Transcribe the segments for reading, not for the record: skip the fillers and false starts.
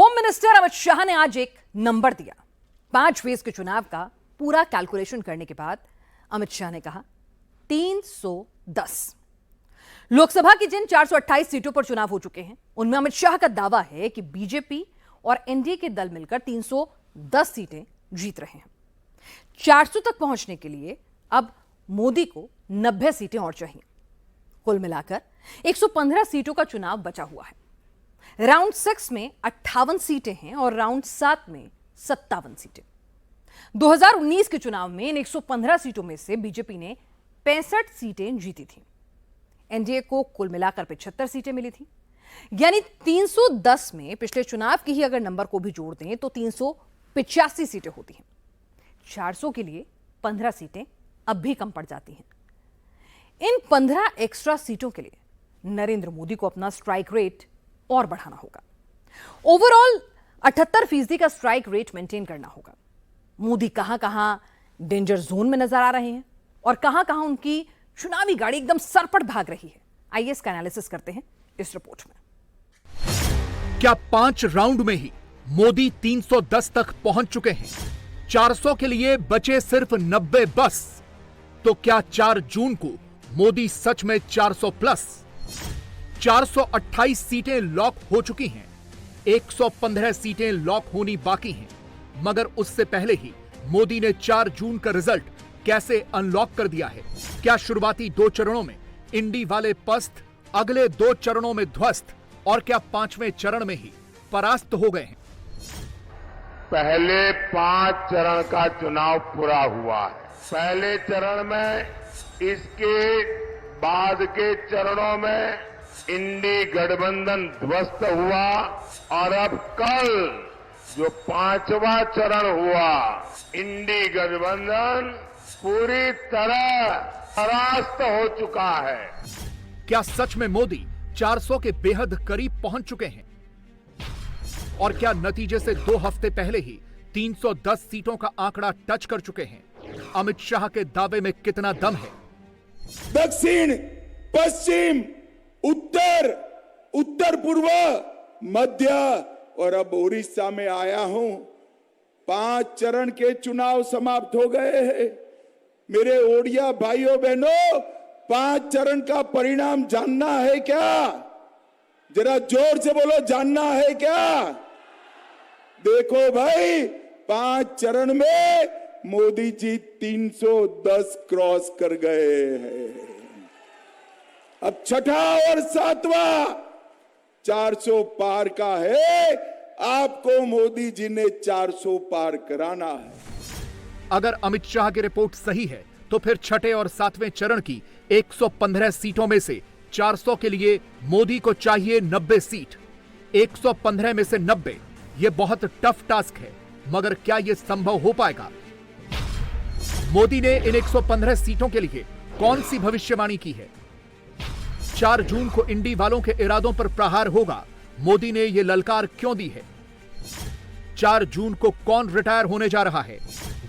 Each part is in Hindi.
होम मिनिस्टर अमित शाह ने आज एक नंबर दिया। 5 फेज के चुनाव का पूरा कैलकुलेशन करने के बाद अमित शाह ने कहा 310। लोकसभा की जिन 428 सीटों पर चुनाव हो चुके हैं उनमें अमित शाह का दावा है कि बीजेपी और एनडीए के दल मिलकर 310 सीटें जीत रहे हैं। 400 तक पहुंचने के लिए अब मोदी को 90 सीटें और चाहिए। कुल मिलाकर 115 सीटों का चुनाव बचा हुआ है। राउंड 6 में 58 सीटें हैं और राउंड 7 में 57 सीटें। 2019 के चुनाव में इन 115 सीटों में से बीजेपी ने 65 सीटें जीती थीं। एनडीए को कुल मिलाकर 75 सीटें मिली थी। यानी 310 में पिछले चुनाव की ही अगर नंबर को भी जोड़ दें तो 385 सीटें होती हैं। 400 के लिए 15 सीटें अब भी कम पड़ जाती हैं। इन 15 एक्स्ट्रा सीटों के लिए नरेंद्र मोदी को अपना स्ट्राइक रेट और बढ़ाना होगा। ओवरऑल 78% का स्ट्राइक रेट मेंटेन करना होगा। मोदी कहां कहां डेंजर जोन में नजर आ रहे हैं और कहां कहां उनकी चुनावी गाड़ी एकदम सरपट भाग रही है, आइए इसका एनालिसिस करते हैं इस रिपोर्ट में। क्या 5 राउंड में ही मोदी 310 तक पहुंच चुके हैं? 400 के लिए बचे सिर्फ 90 बस। तो क्या 4 जून को मोदी सच में 400 प्लस? 428 सीटें लॉक हो चुकी हैं। 115 सीटें लॉक होनी बाकी हैं। मगर उससे पहले ही मोदी ने 4 जून का रिजल्ट कैसे अनलॉक कर दिया है? क्या शुरुआती 2 चरणों में इंडी वाले पस्त, अगले 2 चरणों में ध्वस्त और क्या 5वें चरण में ही परास्त हो गए हैं? पहले 5 चरण का चुनाव पूरा हुआ है। पहले चरण में, इसके बाद के चरणों में इंडी गठबंधन ध्वस्त हुआ और अब कल जो 5वां चरण हुआ, इंडी गठबंधन पूरी तरह परास्त हो चुका है। क्या सच में मोदी 400 के बेहद करीब पहुंच चुके हैं? और क्या नतीजे से 2 हफ्ते पहले ही 310 सीटों का आंकड़ा टच कर चुके हैं? अमित शाह के दावे में कितना दम है? दक्षिण, पश्चिम, उत्तर, उत्तर पूर्व, मध्य और अब उड़ीसा में आया हूं। 5 चरण के चुनाव समाप्त हो गए हैं। मेरे ओडिया भाइयों बहनों, 5 चरण का परिणाम जानना है क्या? जरा जोर से बोलो, जानना है क्या? देखो भाई, 5 चरण में मोदी जी 310 क्रॉस कर गए हैं। अब 6ठा और 7वां 400 पार का है। आपको मोदी जी ने 400 पार कराना है। अगर अमित शाह की रिपोर्ट सही है तो फिर 6ठे और 7वें चरण की 115 सीटों में से 400 के लिए मोदी को चाहिए 90 सीट। 115 में से 90, यह बहुत टफ टास्क है, मगर क्या यह संभव हो पाएगा? मोदी ने इन 115 सीटों के लिए कौन सी भविष्यवाणी की है? 4 जून को इंडी वालों के इरादों पर प्रहार होगा। मोदी ने यह ललकार क्यों दी है? 4 जून को कौन रिटायर होने जा रहा है?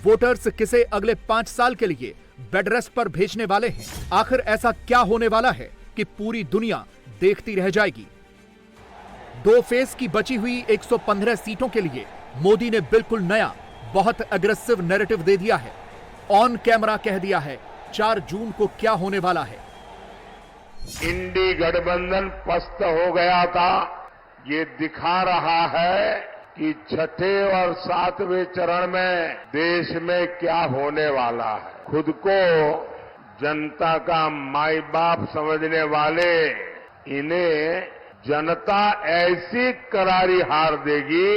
वोटर्स किसे अगले 5 साल के लिए बेड रेस्ट पर भेजने वाले हैं? आखिर ऐसा क्या होने वाला है कि पूरी दुनिया देखती रह जाएगी? 2 फेज की बची हुई 115 सीटों के लिए मोदी ने बिल्कुल नया, बहुत अग्रेसिव नैरेटिव दे दिया है। ऑन कैमरा कह दिया है 4 जून को क्या होने वाला है। इंडी गठबंधन पस्त हो गया था। ये दिखा रहा है कि 6ठे और 7वें चरण में देश में क्या होने वाला है। खुद को जनता का माई बाप समझने वाले इन्हें जनता ऐसी करारी हार देगी,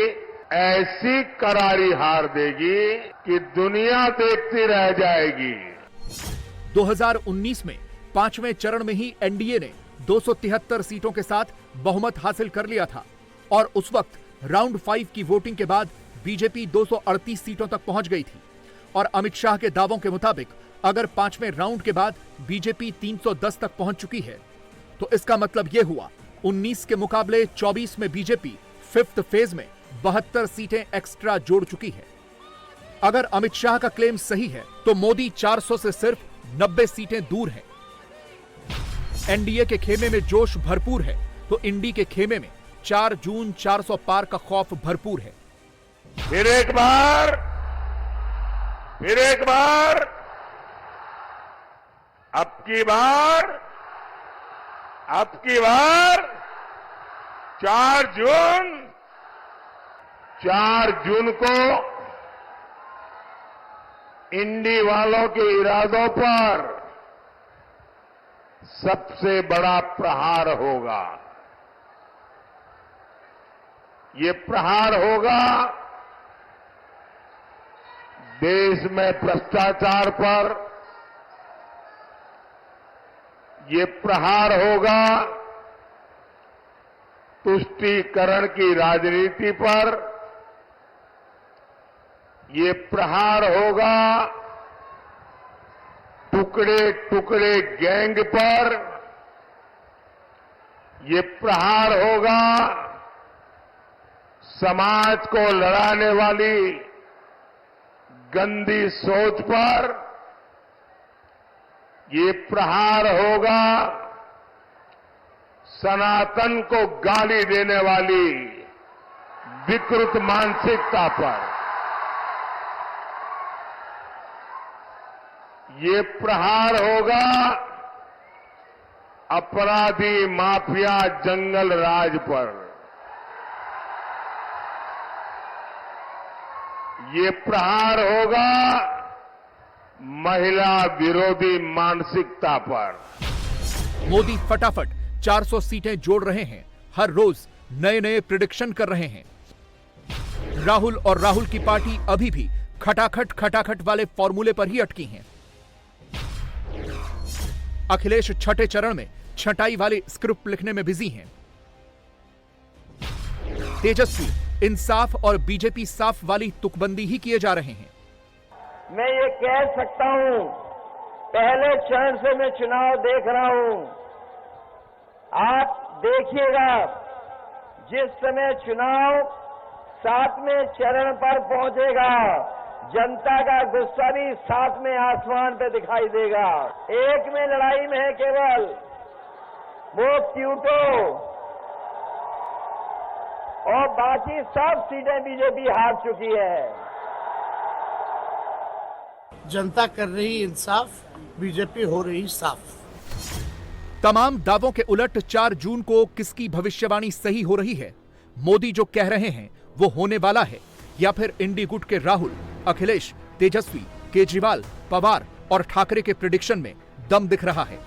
ऐसी करारी हार देगी कि दुनिया देखती रह जाएगी। 2019 में 5वें चरण में ही एनडीए ने 273 सीटों के साथ बहुमत हासिल कर लिया था और उस वक्त राउंड 5 की वोटिंग के बाद बीजेपी 238 सीटों तक पहुंच गई थी। और अमित शाह के दावों के मुताबिक अगर 5वें राउंड के बाद बीजेपी 310 तक पहुंच चुकी है तो इसका मतलब यह हुआ 19 के मुकाबले 24 में बीजेपी 5th फेज में 72 सीटें एक्स्ट्रा जोड़ चुकी है। अगर अमित शाह का क्लेम सही है तो मोदी 400 से सिर्फ 90 सीटें दूर हैं। एनडीए के खेमे में जोश भरपूर है तो इंडी के खेमे में 4 जून 400 पार का खौफ भरपूर है। फिर एक बार अब की बार 4 जून को इंडी वालों के इरादों पर सबसे बड़ा प्रहार होगा। ये प्रहार होगा देश में भ्रष्टाचार पर, ये प्रहार होगा तुष्टीकरण की राजनीति पर, ये प्रहार होगा टुकड़े टुकड़े गैंग पर, ये प्रहार होगा समाज को लड़ाने वाली गंदी सोच पर, ये प्रहार होगा सनातन को गाली देने वाली विकृत मानसिकता पर, ये प्रहार होगा अपराधी माफिया जंगल राज पर, ये प्रहार होगा महिला विरोधी मानसिकता पर। मोदी फटाफट 400 सीटें जोड़ रहे हैं, हर रोज नए नए प्रिडिक्शन कर रहे हैं। राहुल और राहुल की पार्टी अभी भी खटाखट वाले फॉर्मूले पर ही अटकी हैं। अखिलेश छठे चरण में छटाई वाली स्क्रिप्ट लिखने में बिजी हैं। तेजस्वी इंसाफ और बीजेपी साफ वाली तुकबंदी ही किए जा रहे हैं। मैं ये कह सकता हूं, पहले चरण से मैं चुनाव देख रहा हूं। आप देखिएगा, जिस समय चुनाव 7वें चरण पर पहुंचेगा, जनता का गुस्सा भी 7वें आसमान पे दिखाई देगा। एक में लड़ाई में है केवल वो क्यूटो, और बाकी सब सीटें बीजेपी हार चुकी है। जनता कर रही इंसाफ, बीजेपी हो रही साफ। तमाम दावों के उलट 4 जून को किसकी भविष्यवाणी सही हो रही है? मोदी जो कह रहे हैं वो होने वाला है, या फिर इंडी गुट के राहुल, अखिलेश, तेजस्वी, केजरीवाल, पवार और ठाकरे के प्रिडिक्शन में दम दिख रहा है?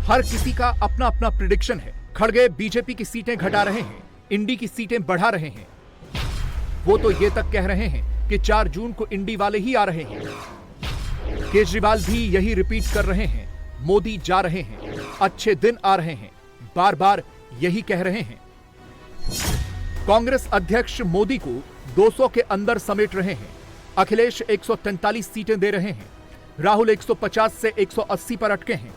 हर किसी का अपना अपना प्रिडिक्शन है। खड़गे बीजेपी की सीटें घटा रहे हैं, इंडी की सीटें बढ़ा रहे हैं। वो तो ये तक कह रहे हैं कि 4 जून को इंडी वाले ही आ रहे हैं। केजरीवाल भी यही रिपीट कर रहे हैं, मोदी जा रहे हैं, अच्छे दिन आ रहे हैं, बार बार यही कह रहे हैं। कांग्रेस अध्यक्ष मोदी को 200 के अंदर समेट रहे हैं। अखिलेश 143 सीटें दे रहे हैं, राहुल 150 से 180 पर अटके हैं,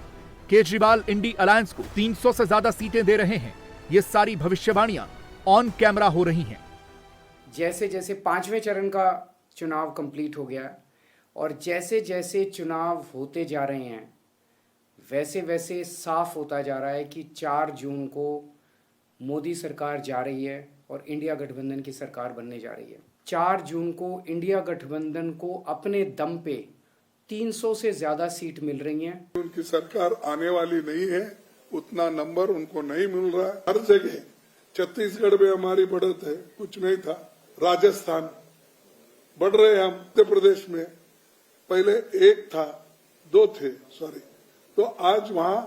केजरीवाल इंडी अलायंस को 300 से ज्यादा सीटें दे रहे हैं। ये सारी भविष्यवाणियां ऑन कैमरा हो रही हैं। जैसे जैसे 5वें चरण का चुनाव कंप्लीट हो गया और जैसे जैसे चुनाव होते जा रहे हैं, वैसे वैसे साफ होता जा रहा है कि 4 जून को मोदी सरकार जा रही है और इंडिया गठबंधन की सरकार बनने जा रही है। 4 जून को इंडिया गठबंधन को अपने दम पे 300 से ज्यादा सीट मिल रही हैं। उनकी सरकार आने वाली नहीं है, उतना नंबर उनको नहीं मिल रहा है। हर जगह छत्तीसगढ़ में हमारी बढ़त है, कुछ नहीं था। राजस्थान बढ़ रहे हैं हम। मध्य प्रदेश में पहले 1 था, 2 थे, सॉरी, तो आज वहां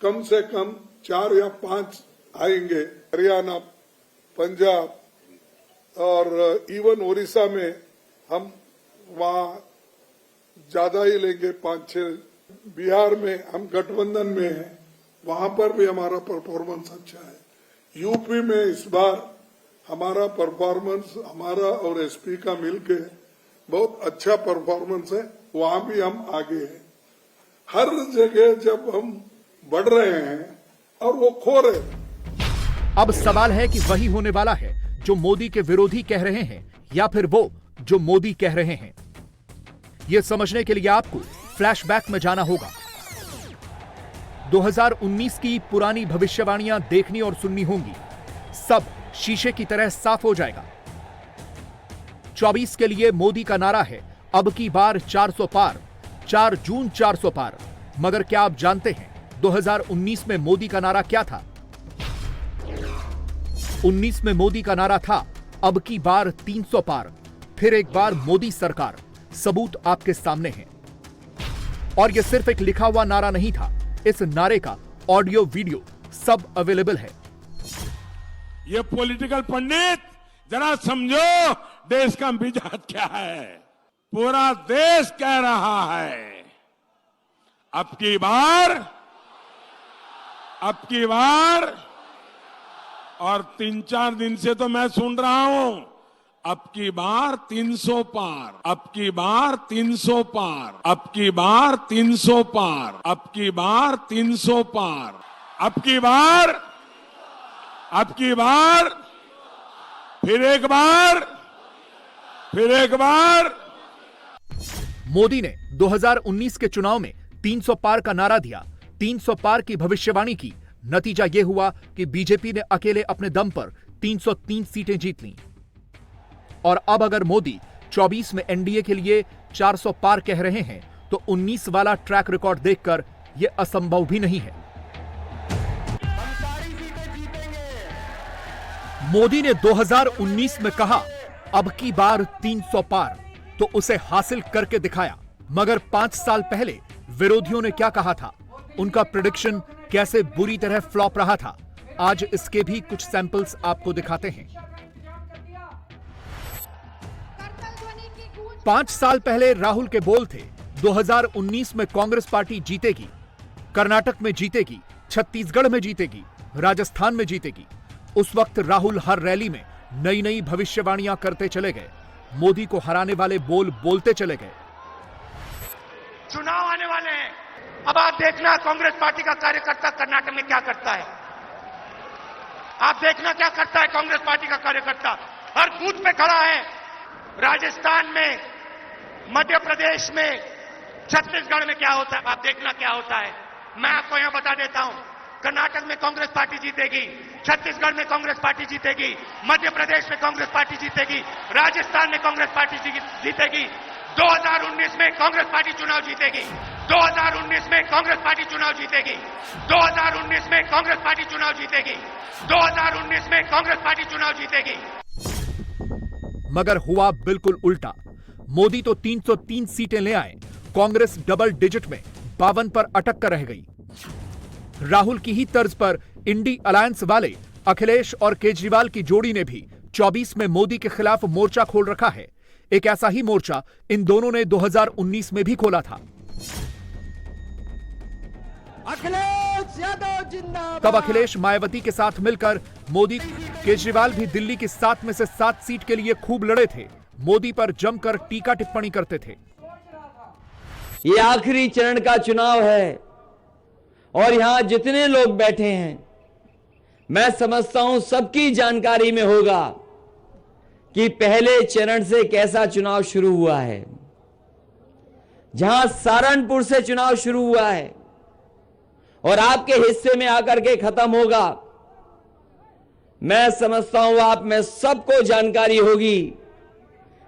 कम से कम 4 या 5 आएंगे। हरियाणा, पंजाब और इवन उड़ीसा में हम वहां ज्यादा ही लेंगे, 5-6। बिहार में हम गठबंधन में हैं, वहां पर भी हमारा परफॉर्मेंस अच्छा है। यूपी में इस बार हमारा परफॉर्मेंस, हमारा और एसपी का मिलके बहुत अच्छा परफॉर्मेंस है, वहां भी हम आगे हैं। हर जगह जब हम बढ़ रहे हैं और वो खो रहे हैं। अब सवाल है कि वही होने वाला है जो मोदी के विरोधी कह रहे हैं, या फिर वो जो मोदी कह रहे हैं? यह समझने के लिए आपको फ्लैशबैक में जाना होगा। 2019 की पुरानी भविष्यवाणियां देखनी और सुननी होंगी। सब शीशे की तरह साफ हो जाएगा। 24 के लिए मोदी का नारा है अब की बार 400 पार, 4 जून 400 पार। मगर क्या आप जानते हैं 2019 में मोदी का नारा क्या था? 19 में मोदी का नारा था अब की बार 300 पार। फिर एक बार मोदी सरकार। सबूत आपके सामने हैं। और यह सिर्फ एक लिखा हुआ नारा नहीं था, इस नारे का ऑडियो वीडियो सब अवेलेबल है। ये पॉलिटिकल पंडित जरा समझो देश का मिजाज क्या है। पूरा देश कह रहा है अब की बार और 3-4 दिन से तो मैं सुन रहा हूं अब की बार 300 पार, अब की बार 300 पार, अब की बार 300 पार, अब की बार 300 पार, अब की बार, फिर एक बार। मोदी ने 2019 के चुनाव में 300 पार का नारा दिया, 300 पार की भविष्यवाणी की। नतीजा यह हुआ कि बीजेपी ने अकेले अपने दम पर 303 सीटें जीत लीं। और अब अगर मोदी 24 में एनडीए के लिए 400 पार कह रहे हैं तो 19 वाला ट्रैक रिकॉर्ड देखकर यह असंभव भी नहीं है। मोदी ने 2019 में कहा अब की बार 300 पार, तो उसे हासिल करके दिखाया। मगर 5 साल पहले विरोधियों ने क्या कहा था, उनका प्रेडिक्शन कैसे बुरी तरह फ्लॉप रहा था, आज इसके भी कुछ सैंपल्स आपको दिखाते हैं। 5 साल पहले राहुल के बोल थे 2019 में कांग्रेस पार्टी जीतेगी, कर्नाटक में जीतेगी, छत्तीसगढ़ में जीतेगी, राजस्थान में जीतेगी। उस वक्त राहुल हर रैली में नई नई भविष्यवाणियां करते चले गए, मोदी को हराने वाले बोल बोलते चले गए। चुनाव आने वाले हैं, अब आप देखना कांग्रेस पार्टी का कार्यकर्ता कर्नाटक में क्या करता है। आप देखना क्या करता है कांग्रेस पार्टी का कार्यकर्ता, हर बूथ पे खड़ा है। राजस्थान में, मध्य प्रदेश में, छत्तीसगढ़ में क्या होता है, आप देखना क्या होता है। मैं आपको यहां बता देता हूं, कर्नाटक में कांग्रेस पार्टी जीतेगी, छत्तीसगढ़ में कांग्रेस पार्टी जीतेगी, मध्य प्रदेश में कांग्रेस पार्टी जीतेगी, राजस्थान में कांग्रेस पार्टी जीतेगी। 2019 में कांग्रेस पार्टी चुनाव जीतेगी, 2019 में कांग्रेस पार्टी चुनाव जीतेगी, 2019 में कांग्रेस पार्टी चुनाव जीतेगी, 2019 में कांग्रेस पार्टी चुनाव जीतेगी। मगर हुआ बिल्कुल उल्टा। मोदी तो 303 सीटें ले आए, कांग्रेस डबल डिजिट में 52 पर अटक कर रह गई। राहुल की ही तर्ज पर इंडी अलायंस वाले अखिलेश और केजरीवाल की जोड़ी ने भी 24 में मोदी के खिलाफ मोर्चा खोल रखा है। एक ऐसा ही मोर्चा इन दोनों ने 2019 में भी खोला था। अखिलेश यादव जिंदाबाद। तब अखिलेश मायावती के साथ मिलकर मोदी, केजरीवाल भी दिल्ली की 7 में से 7 सीट के लिए खूब लड़े थे, मोदी पर जमकर टीका टिप्पणी करते थे। ये आखिरी चरण का चुनाव है और यहां जितने लोग बैठे हैं, मैं समझता हूं सबकी जानकारी में होगा कि पहले चरण से कैसा चुनाव शुरू हुआ है। जहां सहारनपुर से चुनाव शुरू हुआ है और आपके हिस्से में आकर के खत्म होगा, मैं समझता हूं आप में सबको जानकारी होगी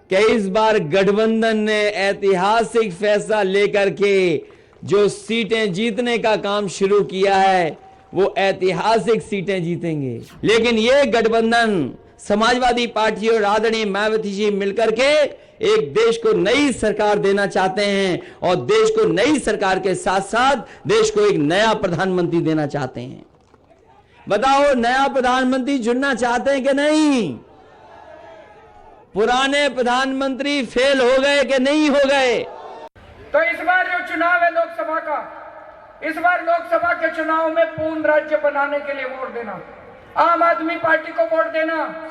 कि इस बार गठबंधन ने ऐतिहासिक फैसला लेकर के जो सीटें जीतने का काम शुरू किया है, वो ऐतिहासिक सीटें जीतेंगे। लेकिन ये गठबंधन समाजवादी पार्टी और आदरणीय मायावती जी मिलकर के एक देश को नई सरकार देना चाहते हैं और देश को नई सरकार के साथ साथ देश को एक नया प्रधानमंत्री देना चाहते हैं। बताओ, नया प्रधानमंत्री चुनना चाहते हैं कि नहीं? पुराने प्रधानमंत्री फेल हो गए कि नहीं हो गए? तो इस बार जो चुनाव है लोकसभा का, इस बार लोकसभा के चुनाव में पूर्ण राज्य बनाने के लिए वोट देना, आम आदमी पार्टी को वोट देना।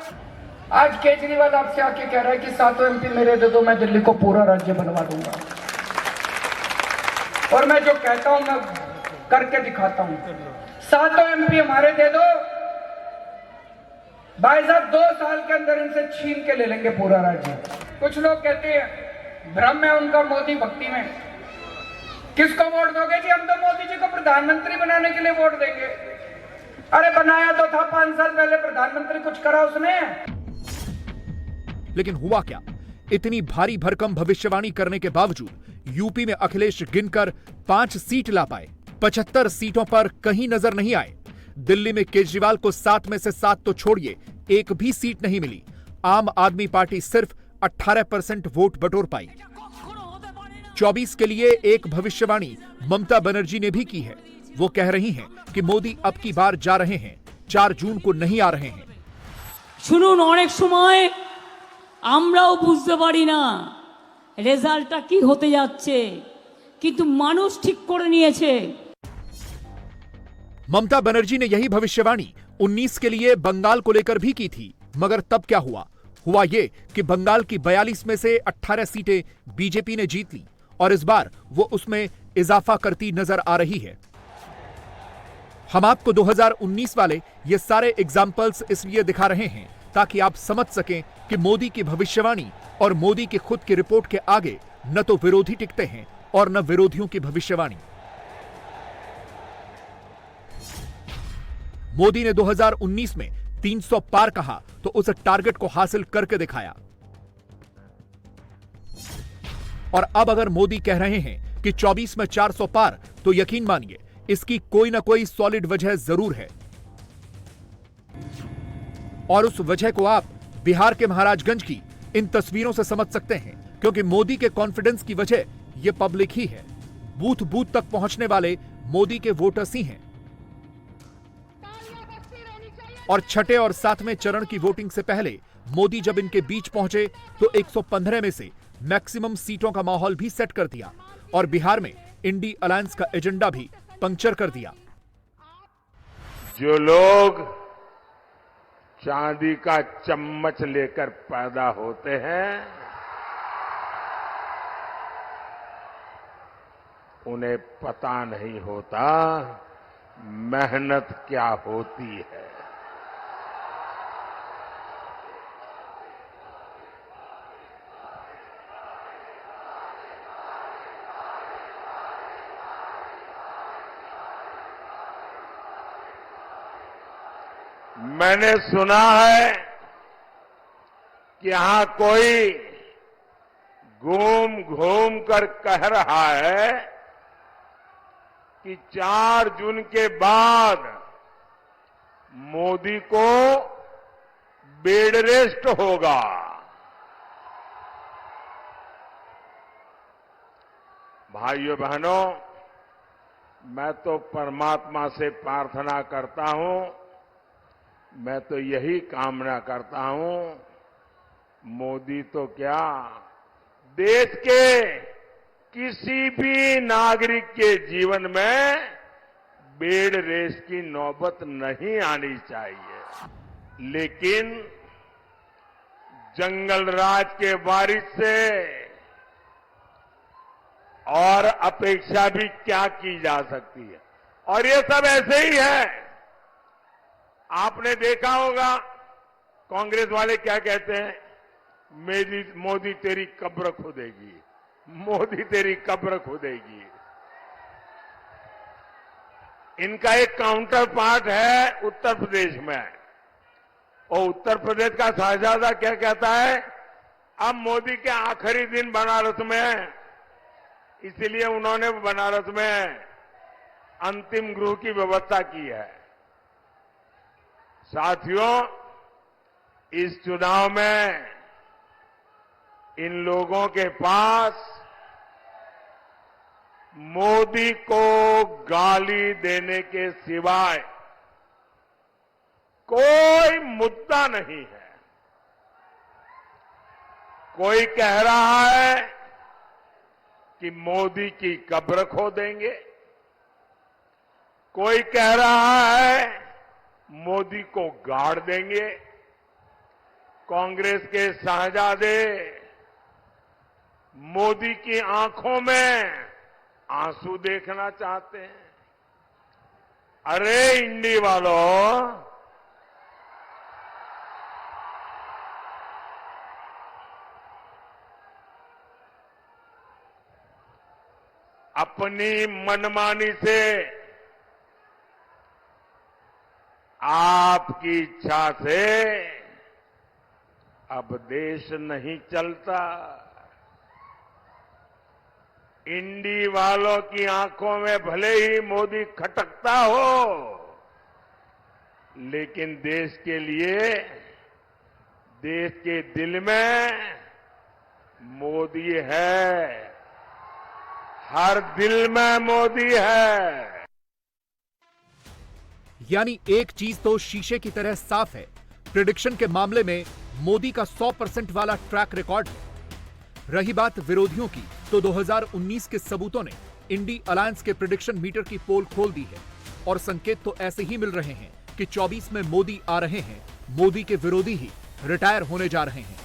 आज केजरीवाल आपसे आके कह रहा है कि 7 एमपी मेरे दे दो, मैं दिल्ली को पूरा राज्य बनवा दूंगा। और मैं जो कहता हूं मैं करके दिखाता हूं। 7 एमपी हमारे दे दो, भाई साहब 2 साल के अंदर इनसे छीन के ले लेंगे पूरा राज्य। कुछ लोग कहते हैं भ्रम है उनका मोदी भक्ति में, किसको वोट दोगे जी? हम तो मोदी जी को प्रधानमंत्री बनाने के लिए वोट देंगे। अरे बनाया तो था 5 साल पहले प्रधानमंत्री, कुछ करा उसने? लेकिन हुआ क्या? इतनी भारी भरकम भविष्यवाणी करने के बावजूद यूपी में अखिलेश गिनकर 5 सीट ला पाए। 75 सीटों पर कहीं नजर नहीं आए। दिल्ली में केजरीवाल को 7 में से 7 तो छोड़िए, एक भी सीट नहीं मिली। आम आदमी पार्टी सिर्फ 18% वोट बटोर पाई। 24 के लिए एक भविष्यवाणी ममता बनर्जी ने भी की है। वो कह रही हैं कि मोदी अब की बार जा रहे हैं, 4 जून को नहीं आ रहे हैं। শুনুন, অনেক সময় আমরাও বুঝতে পারি না রেজাল্টটা কি হতে যাচ্ছে, কিন্তু মানুষ ঠিক করে নিয়েছে। ममता बनर्जी ने यही भविष्यवाणी 19 के लिए बंगाल को लेकर भी की थी, मगर तब क्या हुआ? हुआ ये कि बंगाल की 42 में से 18 सीटें बीजेपी ने जीत ली और इस बार वो उसमें इजाफा करती नजर आ रही है। हम आपको 2019 वाले ये सारे एग्जाम्पल्स इसलिए दिखा रहे हैं ताकि आप समझ सकें कि मोदी की भविष्यवाणी और मोदी की खुद की रिपोर्ट के आगे न तो विरोधी टिकते हैं और न विरोधियों की भविष्यवाणी। मोदी ने 2019 में 300 पार कहा तो उस टारगेट को हासिल करके दिखाया। और अब अगर मोदी कह रहे हैं कि 24 में 400 पार, तो यकीन मानिए इसकी कोई ना कोई सॉलिड वजह जरूर है। और उस वजह को आप बिहार के महाराजगंज की इन तस्वीरों से समझ सकते हैं, क्योंकि मोदी के कॉन्फिडेंस की वजह यह पब्लिक ही है। बूथ बूथ तक पहुंचने वाले मोदी के वोटर्स ही हैं। और छठे और 7वें चरण की वोटिंग से पहले मोदी जब इनके बीच पहुंचे तो 115 में से मैक्सिमम सीटों का माहौल भी सेट कर दिया और बिहार में इंडी अलायंस का एजेंडा भी पंक्चर कर दिया। जो लोग चांदी का चम्मच लेकर पैदा होते हैं, उन्हें पता नहीं होता मेहनत क्या होती है। मैंने सुना है कि यहां कोई घूम घूम कर कह रहा है कि 4 जून के बाद मोदी को बेड रेस्ट होगा। भाइयों बहनों, मैं तो परमात्मा से प्रार्थना करता हूं, मैं तो यही कामना करता हूं, मोदी तो क्या, देश के किसी भी नागरिक के जीवन में बेड रेस की नौबत नहीं आनी चाहिए। लेकिन जंगल राज के वारिस से और अपेक्षा भी क्या की जा सकती है। और ये सब ऐसे ही है। आपने देखा होगा कांग्रेस वाले क्या कहते हैं, मोदी तेरी कब्र खोदेगी, मोदी तेरी कब्र खोदेगी। इनका एक काउंटर पार्ट है उत्तर प्रदेश में, और उत्तर प्रदेश का शहजादा क्या कहता है, अब मोदी के आखिरी दिन बनारस में है, इसलिए उन्होंने बनारस में अंतिम गृह की व्यवस्था की है। साथियों, इस चुनाव में इन लोगों के पास मोदी को गाली देने के सिवाय कोई मुद्दा नहीं है। कोई कह रहा है कि मोदी की कब्र खोदेंगे, कोई कह रहा है मोदी को गाड़ देंगे। कांग्रेस के शहजादे मोदी की आंखों में आंसू देखना चाहते हैं। अरे इंडी वालों, अपनी मनमानी से, आपकी इच्छा से अब देश नहीं चलता। इंडी वालों की आंखों में भले ही मोदी खटकता हो, लेकिन देश के लिए, देश के दिल में मोदी है, हर दिल में मोदी है। यानी एक चीज तो शीशे की तरह साफ है, प्रिडिक्शन के मामले में मोदी का 100% वाला ट्रैक रिकॉर्ड है। रही बात विरोधियों की, तो 2019 के सबूतों ने इंडी अलायंस के प्रिडिक्शन मीटर की पोल खोल दी है और संकेत तो ऐसे ही मिल रहे हैं कि 24 में मोदी आ रहे हैं, मोदी के विरोधी ही रिटायर होने जा रहे हैं।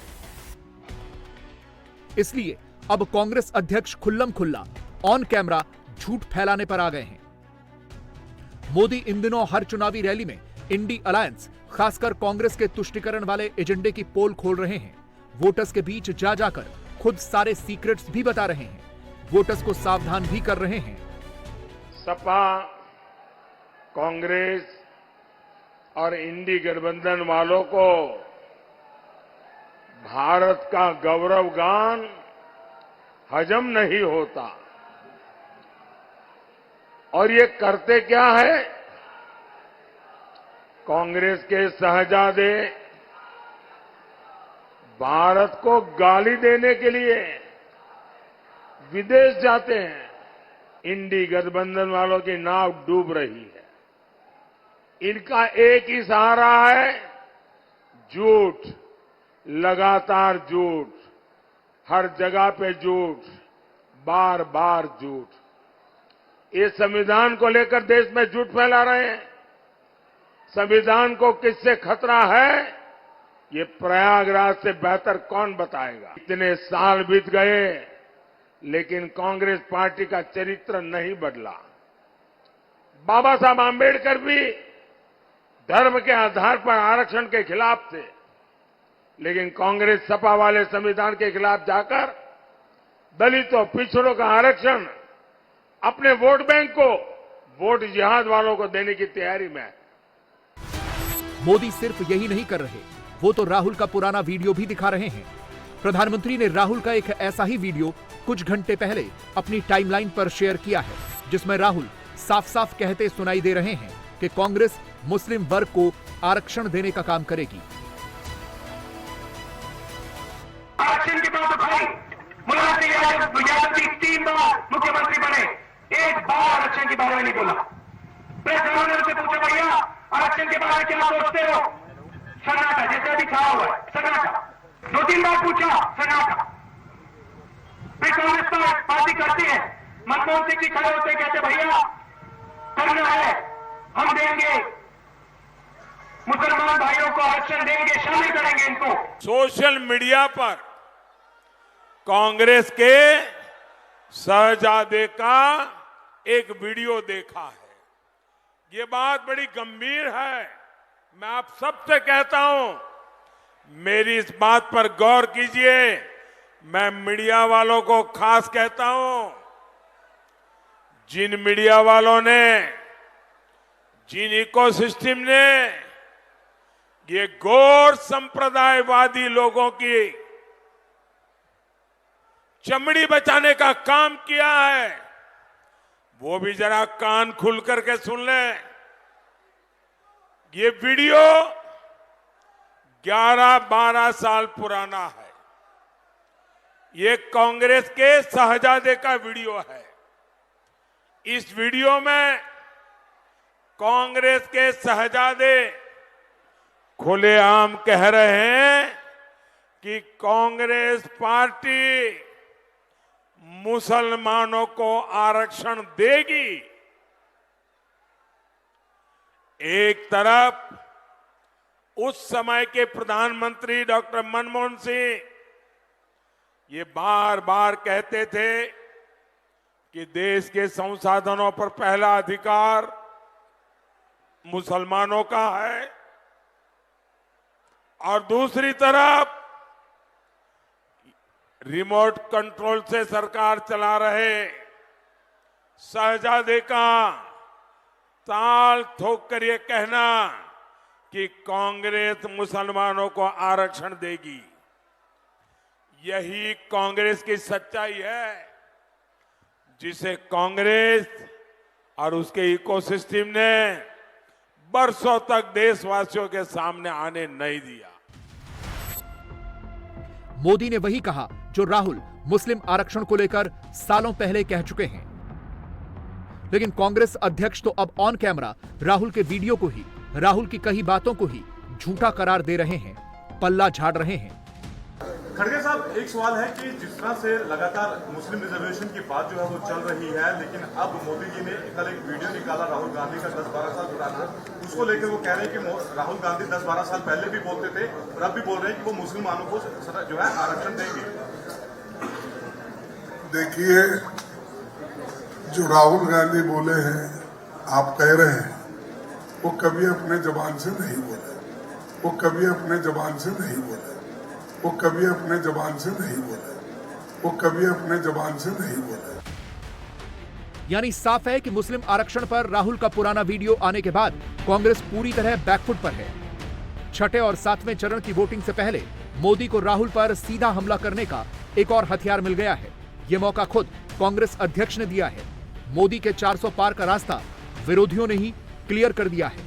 इसलिए अब कांग्रेस अध्यक्ष खुल्लम खुल्ला ऑन कैमरा झूठ फैलाने पर आ गए हैं। मोदी इन दिनों हर चुनावी रैली में इंडी अलायंस, खासकर कांग्रेस के तुष्टीकरण वाले एजेंडे की पोल खोल रहे हैं। वोटर्स के बीच जा जाकर खुद सारे सीक्रेट्स भी बता रहे हैं, वोटर्स को सावधान भी कर रहे हैं। सपा, कांग्रेस और इंडी गठबंधन वालों को भारत का गौरव गान हजम नहीं होता। और ये करते क्या है? कांग्रेस के शहजादे भारत को गाली देने के लिए विदेश जाते हैं। इंडी गठबंधन वालों की नाव डूब रही है। इनका एक ही सहारा है, झूठ, लगातार झूठ, हर जगह पे झूठ, बार बार झूठ। ये संविधान को लेकर देश में झूठ फैला रहे हैं। संविधान को किससे खतरा है, ये प्रयागराज से बेहतर कौन बताएगा। इतने साल बीत गए, लेकिन कांग्रेस पार्टी का चरित्र नहीं बदला। बाबा साहब आंबेडकर भी धर्म के आधार पर आरक्षण के खिलाफ थे, लेकिन कांग्रेस सपा वाले संविधान के खिलाफ जाकर दलितों, पिछड़ों का आरक्षण अपने वोट बैंक को, वोट जिहाद वालों को देने की तैयारी में है। मोदी सिर्फ यही नहीं कर रहे, वो तो राहुल का पुराना वीडियो भी दिखा रहे हैं। प्रधानमंत्री ने राहुल का एक ऐसा ही वीडियो कुछ घंटे पहले अपनी टाइमलाइन पर शेयर किया है, जिसमें राहुल साफ साफ कहते सुनाई दे रहे हैं कि कांग्रेस मुस्लिम वर्ग को आरक्षण देने का काम करेगी। आरक्षण की बात उठाई, मुलायम सिंह यादव 3 बार मुख्यमंत्री बने, एक बार आरक्षण के बारे में नहीं बोला। प्रेस ने उनसे पूछा, भैया आरक्षण के बारे में क्या सोचते हो? सन्नाटा, जैसे अभी छाया हुआ है, सन्नाटा। 2-3 बार पूछा, सन्नाटा। फिर कांग्रेस पार्टी करती है, मनमोहन सिंह जी खड़े होते कहते, भैया करना है, हम देंगे, मुसलमान भाइयों को आरक्षण देंगे, शामिल करेंगे इनको। सोशल मीडिया पर कांग्रेस के शहजादे का एक वीडियो देखा है। ये बात बड़ी गंभीर है। मैं आप सबसे कहता हूं, मेरी इस बात पर गौर कीजिए। मैं मीडिया वालों को खास कहता हूं, जिन मीडिया वालों ने, जिन इकोसिस्टम ने ये गौर संप्रदायवादी लोगों की चमड़ी बचाने का काम किया है, वो भी जरा कान खुल करके सुन लें। ये वीडियो 11-12 साल पुराना है। ये कांग्रेस के शहजादे का वीडियो है। इस वीडियो में कांग्रेस के शहजादे खुलेआम कह रहे हैं कि कांग्रेस पार्टी मुसलमानों को आरक्षण देगी। एक तरफ उस समय के प्रधानमंत्री डॉक्टर मनमोहन सिंह ये बार बार कहते थे कि देश के संसाधनों पर पहला अधिकार मुसलमानों का है, और दूसरी तरफ रिमोट कंट्रोल से सरकार चला रहे शहजादे का ताल ठोक कर ये कहना कि कांग्रेस मुसलमानों को आरक्षण देगी, यही कांग्रेस की सच्चाई है, जिसे कांग्रेस और उसके इकोसिस्टम ने बरसों तक देशवासियों के सामने आने नहीं दिया। मोदी ने वही कहा जो राहुल मुस्लिम आरक्षण को लेकर सालों पहले कह चुके हैं। लेकिन कांग्रेस अध्यक्ष तो अब ऑन कैमरा राहुल के वीडियो को ही, राहुल की कही बातों को ही झूठा करार दे रहे हैं, पल्ला झाड़ रहे हैं। खड़गे साहब, एक सवाल है कि जिस तरह से लगातार मुस्लिम रिजर्वेशन की बात जो है वो चल रही है, लेकिन अब मोदी जी ने कल एक वीडियो निकाला राहुल गांधी का 10-12 साल पुराना, उसको लेकर वो कह रहे हैं कि राहुल गांधी 10-12 साल पहले भी बोलते थे और अब भी बोल रहे हैं कि वो मुसलमानों को जो है आरक्षण देंगे। देखिए, जो राहुल गांधी बोले हैं, आप कह रहे हैं, वो कभी अपने जबान से नहीं बोले, वो कभी अपने जबान से नहीं बोले, वो कभी अपने जबान से नहीं बोले, वो कभी अपने जबान से नहीं बोले। यानी साफ है कि मुस्लिम आरक्षण पर राहुल का पुराना वीडियो आने के बाद कांग्रेस पूरी तरह बैकफुट पर है। छठे और सातवें चरण की वोटिंग से पहले मोदी को राहुल पर सीधा हमला करने का एक और हथियार मिल गया है। ये मौका खुद कांग्रेस अध्यक्ष ने दिया है। मोदी के 400 पार का रास्ता विरोधियों ने ही क्लियर कर दिया है।